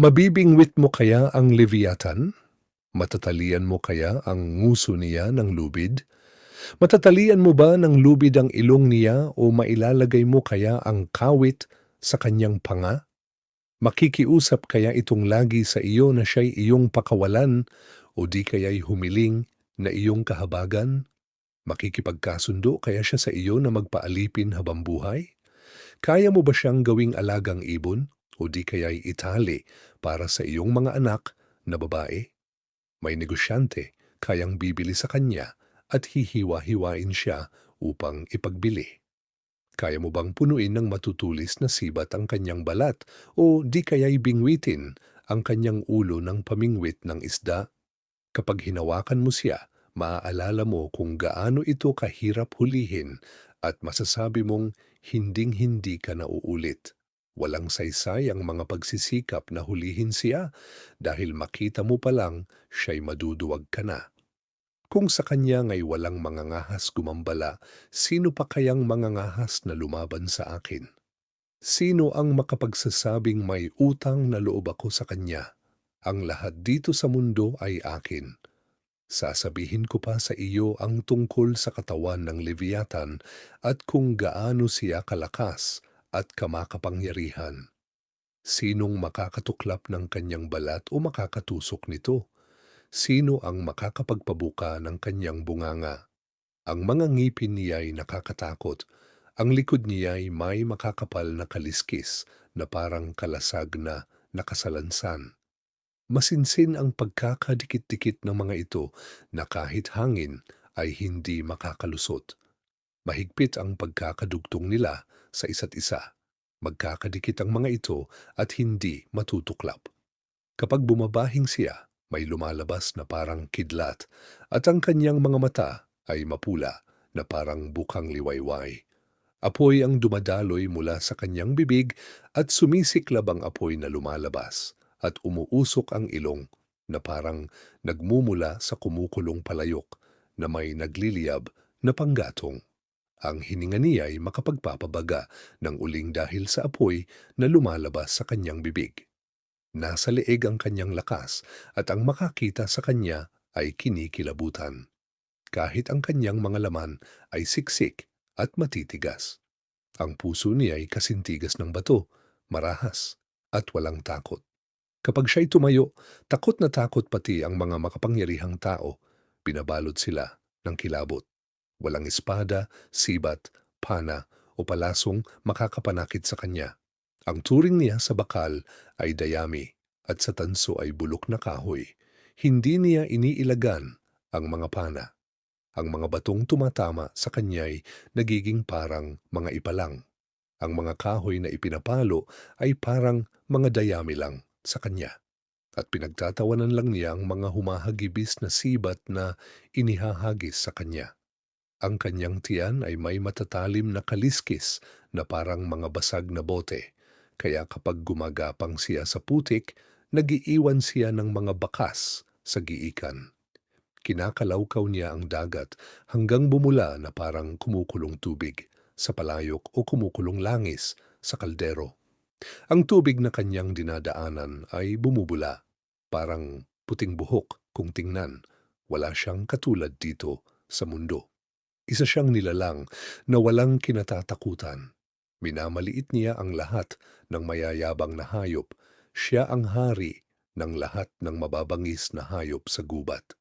Mabibingwit mo kaya ang Leviathan? Matatalian mo kaya ang nguso niya ng lubid? Matatalian mo ba ng lubid ang ilong niya o mailalagay mo kaya ang kawit sa kanyang panga? Makikiusap kaya itong lagi sa iyo na siya'y iyong pakawalan o di kaya'y humiling na iyong kahabagan? Makikipagkasundo kaya siya sa iyo na magpaalipin habang buhay? Kaya mo ba siyang gawing alagang ibon o di kaya'y itali para sa iyong mga anak na babae? May negosyante kayang bibili sa kanya at hihiwa-hiwain siya upang ipagbili. Kaya mo bang punuin ng matutulis na sibat ang kanyang balat o di kaya'y bingwitin ang kanyang ulo ng pamingwit ng isda? Kapag hinawakan mo siya, maaalala mo kung gaano ito kahirap hulihin at masasabi mong hinding-hindi ka na uulit. Walang saysay ang mga pagsisikap na hulihin siya dahil makita mo pa lang siya'y maduduwag ka na. Kung sa kanya ngay walang mangangahas gumambala, sino pa kayang mangangahas na lumaban sa akin? Sino ang makapagsasabing may utang na loob ako sa kanya? Ang lahat dito sa mundo ay akin. Sasabihin ko pa sa iyo ang tungkol sa katawan ng Leviathan at kung gaano siya kalakas at kamakapangyarihan. Sinong makakatuklap ng kanyang balat o makakatusok nito? Sino ang makakapagpabuka ng kanyang bunganga? Ang mga ngipin niya'y nakakatakot. Ang likod niya'y may makakapal na kaliskis na parang kalasag na nakasalansan. Masinsin ang pagkakadikit-dikit ng mga ito na kahit hangin ay hindi makakalusot. Mahigpit ang pagkakadugtong nila sa isa't isa. Magkakadikit ang mga ito at hindi matutuklap. Kapag bumabahing siya, may lumalabas na parang kidlat at ang kanyang mga mata ay mapula na parang bukang liwayway. Apoy ang dumadaloy mula sa kanyang bibig at sumisiklab ang apoy na lumalabas at umuusok ang ilong na parang nagmumula sa kumukulong palayok na may nagliliyab na panggatong. Ang hininga niya ay makapagpapabaga ng uling dahil sa apoy na lumalabas sa kanyang bibig. Nasa leeg ang kanyang lakas at ang makakita sa kanya ay kinikilabutan. Kahit ang kanyang mga laman ay siksik at matitigas. Ang puso niya ay kasintigas ng bato, marahas at walang takot. Kapag siya'y tumayo, takot na takot pati ang mga makapangyarihang tao. Binabalot sila ng kilabot. Walang espada, sibat, pana o palasong makakapanakit sa kanya. Ang turing niya sa bakal ay dayami at sa tanso ay bulok na kahoy. Hindi niya iniilagan ang mga pana. Ang mga batong tumatama sa kanya'y nagiging parang mga ipalang. Ang mga kahoy na ipinapalo ay parang mga dayami lang sa kanya. At pinagtatawanan lang niya ang mga humahagibis na sibat na inihahagis sa kanya. Ang kanyang tiyan ay may matatalim na kaliskis na parang mga basag na bote. Kaya kapag gumagapang siya sa putik, nagiiwan siya ng mga bakas sa giikan. Kinakalawkaw niya ang dagat hanggang bumula na parang kumukulong tubig sa palayok o kumukulong langis sa kaldero. Ang tubig na kanyang dinadaanan ay bumubula, parang puting buhok kung tingnan. Wala siyang katulad dito sa mundo. Isa siyang nilalang na walang kinatatakutan. Minamaliit niya ang lahat ng mayayabang na hayop. Siya ang hari ng lahat ng mababangis na hayop sa gubat.